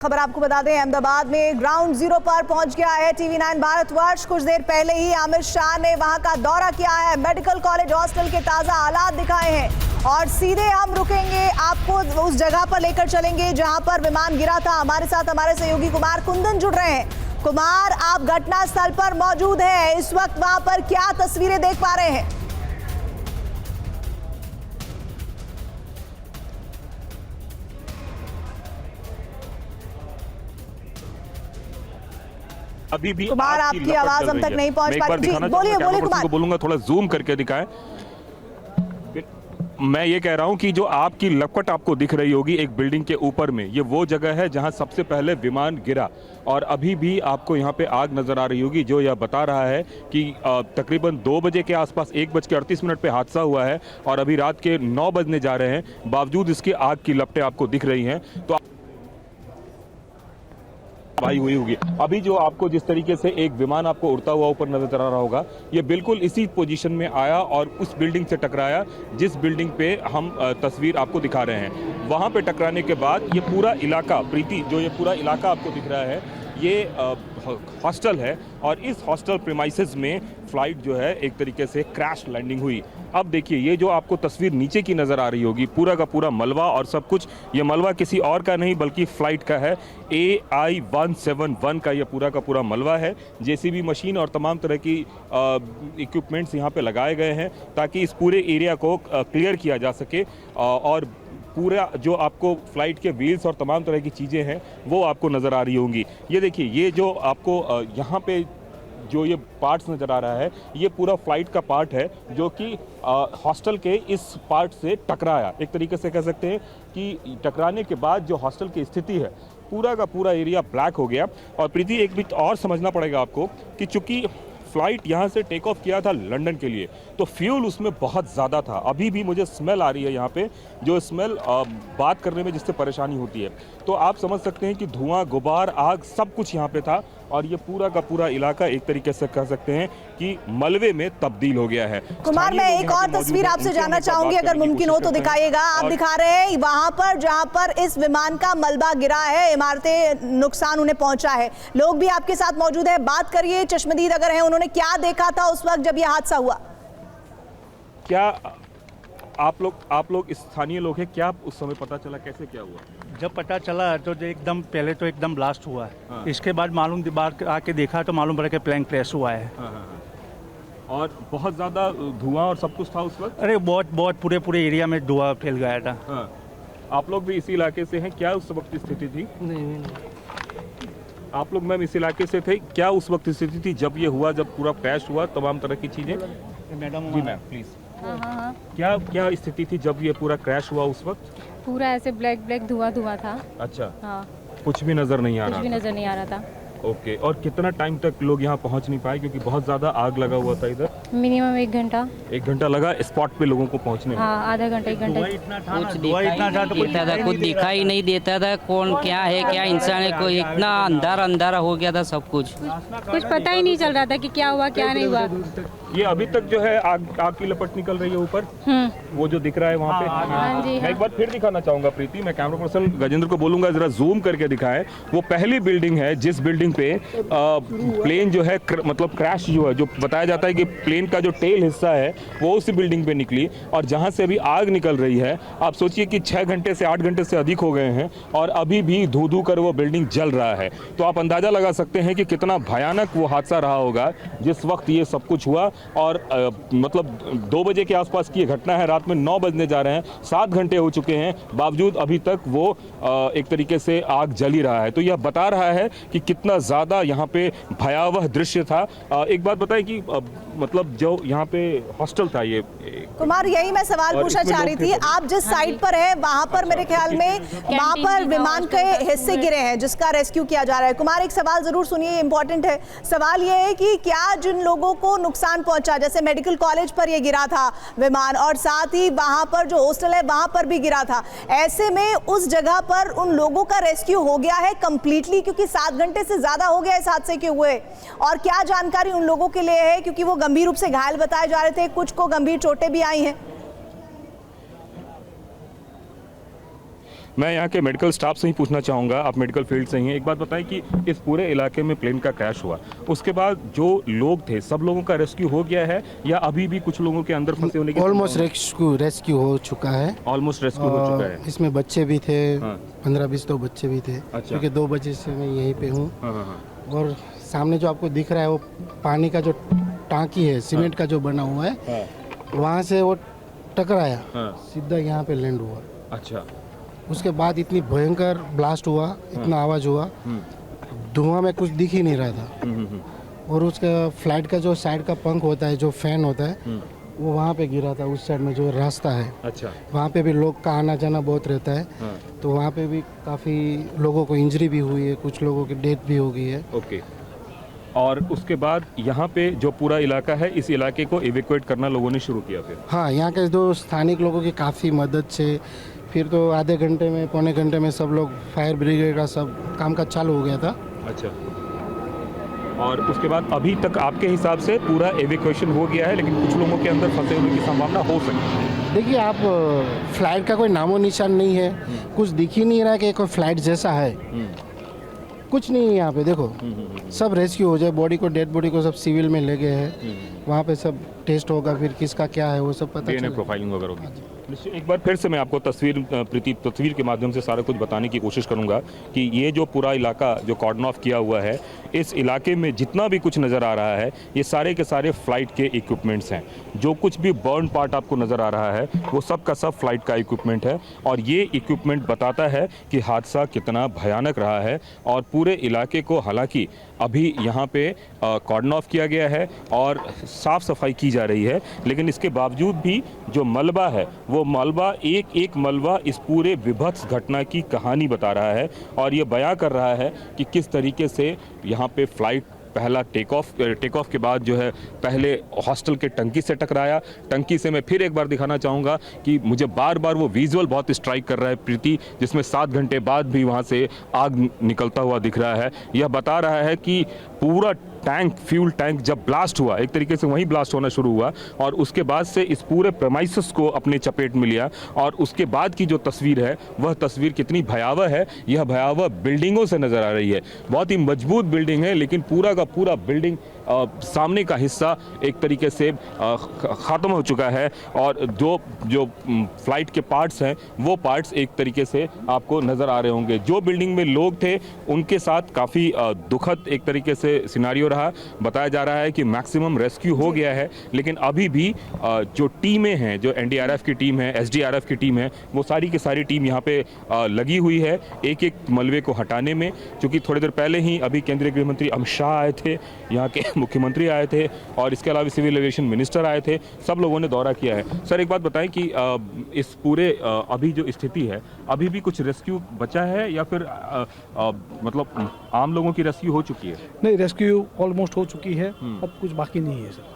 खबर आपको बता दें, अहमदाबाद में ग्राउंड जीरो पर पहुंच गया है टीवी9 भारतवर्ष। कुछ देर पहले ही अमित शाह ने वहां का दौरा किया है, मेडिकल कॉलेज हॉस्टल के ताजा हालात दिखाए हैं और सीधे हम रुकेंगे, आपको उस जगह पर लेकर चलेंगे जहां पर विमान गिरा था। हमारे साथ हमारे सहयोगी कुमार कुंदन जुड़ रहे हैं। कुमार, आप घटना स्थल पर मौजूद है, इस वक्त वहां पर क्या तस्वीरें देख पा रहे हैं? अभी भी कुमार, आपकी आवाज हम तक नहीं पहुंच पा रही। बोलिए बोलिए कुमार। बोलूंगा थोड़ा जूम करके दिखाएं। मैं ये कह रहा हूं कि जो आपकी लपट आपको दिख रही होगी एक बिल्डिंग के ऊपर में, ये वो जगह है जहां सबसे पहले विमान गिरा और अभी भी आपको यहां पे आग नजर आ रही होगी, जो यह बता रहा है कि तकरीबन 2 बजे के आसपास 1:38 पे हादसा हुआ है और अभी रात के 9 बजने जा रहे हैं, बावजूद इसके आग की लपटें आपको दिख रही हैं। तो भाई हुई होगी। अभी जो आपको जिस तरीके से एक विमान आपको उड़ता हुआ ऊपर नजर आ रहा होगा, ये बिल्कुल इसी पोजीशन में आया और उस बिल्डिंग से टकराया जिस बिल्डिंग पे हम तस्वीर आपको दिखा रहे हैं। वहां पे टकराने के बाद ये पूरा इलाका, प्रीति, जो ये पूरा इलाका आपको दिख रहा है, ये हॉस्टल है और इस हॉस्टल प्रीमाइसेस में फ्लाइट जो है एक तरीके से क्रैश लैंडिंग हुई। अब देखिए, ये जो आपको तस्वीर नीचे की नज़र आ रही होगी, पूरा का पूरा मलबा और सब कुछ, ये मलबा किसी और का नहीं बल्कि फ्लाइट का है। AI-171 का ये पूरा का पूरा मलबा है। JCB मशीन और तमाम तरह की इक्विपमेंट्स यहाँ पे लगाए गए हैं ताकि इस पूरे एरिया को क्लियर किया जा सके और पूरा जो आपको फ्लाइट के व्हील्स और तमाम तरह की चीज़ें हैं वो आपको नज़र आ रही होंगी। ये देखिए, ये जो आपको यहाँ पे जो ये पार्ट्स नज़र आ रहा है, ये पूरा फ्लाइट का पार्ट है जो कि हॉस्टल के इस पार्ट से टकराया। एक तरीके से कह सकते हैं कि टकराने के बाद जो हॉस्टल की स्थिति है, पूरा का पूरा एरिया ब्लैक हो गया। और प्रीति, एक भी और समझना पड़ेगा आपको कि चूंकि फ्लाइट यहाँ से टेक ऑफ किया था लंदन के लिए, तो फ्यूल उसमें बहुत ज़्यादा था। अभी भी मुझे स्मेल आ रही है यहाँ पे, जो स्मेल बात करने में जिससे परेशानी होती है। तो आप समझ सकते हैं कि धुआं, गुबार, आग सब कुछ यहाँ पे था और ये पूरा का पूरा इलाका एक तरीके से कह सकते हैं कि मलबे में तब्दील हो गया है। कुमार, मैं एक और तस्वीर आपसे जानना चाहूंगी, अगर मुमकिन हो तो दिखाइएगा। आप दिखा रहे हैं वहां पर जहां पर इस विमान का मलबा गिरा है, इमारतें, नुकसान उन्हें पहुंचा है। लोग भी आपके साथ मौजूद है, बात करिए। चश्मदीद अगर है, उन्होंने क्या देखा था उस वक्त जब यह हादसा हुआ? क्या आप लोग स्थानीय लोग हैं, क्या उस समय पता चला कैसे क्या हुआ? जब पता चला तो एकदम पहले तो एकदम ब्लास्ट हुआ है। हाँ। इसके बाद मालूम बाहर आके देखा तो मालूम पड़ा कि प्लेन क्रैश हुआ है। हाँ, हाँ, हाँ। और बहुत ज़्यादा धुआं और सब कुछ था उस वक्त? अरे बहुत पूरे एरिया में धुआं फैल गया था। हाँ। आप लोग भी इसी इलाके से हैं, क्या उस वक्त स्थिति थी? नहीं। आप लोग मैम इस इलाके से थे, क्या उस वक्त स्थिति थी जब ये हुआ, जब पूरा क्रैश हुआ, तमाम तरह की चीज़ें? Madam ji ma'am please. हाँ। क्या स्थिति थी जब ये पूरा क्रैश हुआ उस वक्त? पूरा ऐसे ब्लैक धुआं था। अच्छा। हाँ। कुछ भी नजर नहीं आ रहा? कुछ भी नजर नहीं आ रहा था। ओके। और कितना टाइम तक लोग यहाँ पहुँच नहीं पाए, क्योंकि बहुत ज़्यादा आग लगा हुआ था इधर? मिनिमम 1 घंटा। 1 घंटा लगा स्पॉट पे लोगों को पहुँचने में? हाँ, आधा घंटा 1 घंटा। कुछ दिखाई नहीं देता था, कौन क्या है, क्या इंसान है, कोई इतना अंधारा हो गया था सब कुछ पता ही नहीं चल रहा था कि क्या हुआ क्या नहीं हुआ। ये अभी तक जो है आग की लपट निकल रही है ऊपर, वो जो दिख रहा है वहाँ पे। हाँ जी। मैं एक बार फिर दिखाना चाहूंगा प्रीति, मैं कैमरा पर्सन गजेंद्र को बोलूंगा जरा जूम करके दिखाएं। वो पहली बिल्डिंग है जिस बिल्डिंग पे प्लेन जो है मतलब क्रैश जो है, जो बताया जाता है कि प्लेन का जो टेल हिस्सा है वो उसी बिल्डिंग पे निकली और जहाँ से अभी आग निकल रही है, आप सोचिए कि 6 घंटे से 8 घंटे से अधिक हो गए हैं और अभी भी धू कर वो बिल्डिंग जल रहा है। तो आप अंदाजा लगा सकते हैं कि कितना भयानक वो हादसा रहा होगा जिस वक्त ये सब कुछ हुआ। और मतलब 2 बजे के आसपास की घटना है, रात में 9 बजने जा रहे हैं, 7 घंटे हो चुके हैं, बावजूद अभी तक वो एक तरीके से आग जल ही रहा है। तो यह बता रहा है कि कितना ज़्यादा यहाँ पे भयावह दृश्य था। एक बात बताएं कि मतलब जो यहाँ पे हॉस्टल था ये। कुमार, यही मैं सवाल पूछना चाह रही थी। आप जिस साइट पर है वहां पर मेरे ख्याल में वहां पर विमान के हिस्से गिरे हैं जिसका रेस्क्यू किया जा रहा है। कुमार, एक सवाल जरूर सुनिए, इंपॉर्टेंट है। सवाल ये है कि क्या जिन लोगों को नुकसान पहुंचा, जैसे मेडिकल कॉलेज पर ये गिरा था विमान और साथ ही वहां पर जो हॉस्टल है वहां पर भी गिरा था, ऐसे में उस जगह पर उन लोगों का रेस्क्यू हो गया है कंप्लीटली? क्योंकि 7 घंटे से ज्यादा हो गया इस हादसे के हुए। और क्या जानकारी उन लोगों के लिए है, क्योंकि वो गंभीर रूप से घायल बताए जा रहे थे, कुछ को गंभीर चोटें भी आई हैं? मैं यहाँ के मेडिकल स्टाफ से ही पूछना चाहूँगा, आप मेडिकल फील्ड से ही हैं, एक बात बताएं कि इस पूरे इलाके में प्लेन का क्रैश हुआ, उसके बाद जो लोग थे सब लोगों का रेस्क्यू हो गया है या अभी भी कुछ लोगों के अंदर फंसे होने की? ऑलमोस्ट रेस्क्यू हो चुका है। ऑलमोस्ट रेस्क्यू हो चुका है। इसमें बच्चे भी थे, हाँ। 15-20 तो बच्चे भी थे, अच्छा। क्योंकि 2 बजे से मैं यहीं पे हूँ। हाँ, हाँ, हाँ। और सामने जो आपको दिख रहा है वो पानी का जो टांकी है, सीमेंट का जो बना हुआ है, हाँ, वहाँ से वो टकराया, हाँ। सीधा यहाँ पे लैंड हुआ। अच्छा। उसके बाद इतनी भयंकर ब्लास्ट हुआ, इतना आवाज़ हुआ, धुआं में कुछ दिख ही नहीं रहा था। और उसका फ्लाइट का जो साइड का पंख होता है, जो फैन होता है, वो वहाँ पे गिरा था, उस साइड में जो रास्ता है। अच्छा। वहाँ पे भी लोग का आना जाना बहुत रहता है, हाँ। तो वहाँ पे भी काफ़ी लोगों को इंजरी भी हुई है, कुछ लोगों की डेथ भी हो गई है। ओके। और उसके बाद यहाँ पे जो पूरा इलाका है, इस इलाके को इवैक्यूएट करना लोगों ने शुरू किया फिर? हाँ, यहाँ के जो स्थानिक लोगों की काफ़ी मदद से फिर तो आधे घंटे में, पौने घंटे में सब लोग, फायर ब्रिगेड का सब काम का चालू हो गया था। अच्छा। और उसके बाद अभी तक आपके हिसाब से पूरा एविक्यूएशन हो गया है, लेकिन कुछ लोगों के अंदर फंसे होने की संभावना हो सकती है? देखिए, आप फ्लाइट का कोई नामो निशान नहीं है, कुछ दिख ही नहीं रहा कि कोई फ्लाइट जैसा है, कुछ नहीं है यहाँ पे। देखो, सब रेस्क्यू हो जाए, बॉडी को, डेड बॉडी को सब सिविल में ले गए हैं, वहाँ पे सब टेस्ट होगा, फिर किसका क्या है वो सब पता डीएनए चलेगा। प्रोफाइलिंग वगैरह होगी। एक बार फिर से मैं आपको तस्वीर के माध्यम से सारा कुछ बताने की कोशिश करूंगा कि ये जो पूरा इलाका जो कॉर्डन ऑफ किया हुआ है, इस इलाके में जितना भी कुछ नज़र आ रहा है, ये सारे के सारे फ्लाइट के इक्विपमेंट्स हैं। जो कुछ भी बर्न पार्ट आपको नज़र आ रहा है, वो सब का सब फ्लाइट का इक्विपमेंट है, और ये इक्विपमेंट बताता है कि हादसा कितना भयानक रहा है। और पूरे इलाके को हालांकि अभी यहाँ पे कॉर्डन ऑफ किया गया है और साफ़ सफाई की जा रही है, लेकिन इसके बावजूद भी जो मलबा है, वो मलबा एक एक मलबा इस पूरे विभत्स घटना की कहानी बता रहा है, और ये बयां कर रहा है कि किस तरीके से यहाँ पे फ्लाइट पहला टेक ऑफ के बाद जो है पहले हॉस्टल के टंकी से टकराया। टंकी से मैं फिर एक बार दिखाना चाहूँगा कि मुझे बार बार वो विजुअल बहुत स्ट्राइक कर रहा है प्रीति, जिसमें 7 घंटे बाद भी वहाँ से आग निकलता हुआ दिख रहा है। यह बता रहा है कि पूरा टैंक, फ्यूल टैंक जब ब्लास्ट हुआ, एक तरीके से वहीं ब्लास्ट होना शुरू हुआ, और उसके बाद से इस पूरे प्रेमाइसेस को अपने चपेट में लिया। और उसके बाद की जो तस्वीर है, वह तस्वीर कितनी भयावह है, यह भयावह बिल्डिंगों से नज़र आ रही है। बहुत ही मजबूत बिल्डिंग है, लेकिन पूरा का पूरा बिल्डिंग सामने का हिस्सा एक तरीके से ख़त्म हो चुका है, और जो फ्लाइट के पार्ट्स हैं, वो पार्ट्स एक तरीके से आपको नज़र आ रहे होंगे। जो बिल्डिंग में लोग थे, उनके साथ काफ़ी दुखद एक तरीके से सिनारियो रहा। बताया जा रहा है कि मैक्सिमम रेस्क्यू हो गया है, लेकिन अभी भी जो टीमें हैं, जो एनडीआरएफ की टीम है, एसडीआरएफ की टीम है, वो सारी की सारी टीम यहाँ पे लगी हुई है एक एक मलबे को हटाने में। क्योंकि थोड़ी देर पहले ही अभी केंद्रीय गृह मंत्री अमित शाह आए थे, यहाँ के मुख्यमंत्री आए थे, और इसके अलावा सिविल एविएशन मिनिस्टर आए थे, सब लोगों ने दौरा किया है। सर, एक बात बताएं कि इस पूरे अभी जो स्थिति है, अभी भी कुछ रेस्क्यू बचा है या फिर मतलब आम लोगों की रेस्क्यू हो चुकी है? नहीं, रेस्क्यू ऑलमोस्ट हो चुकी है, अब कुछ बाकी नहीं है सर।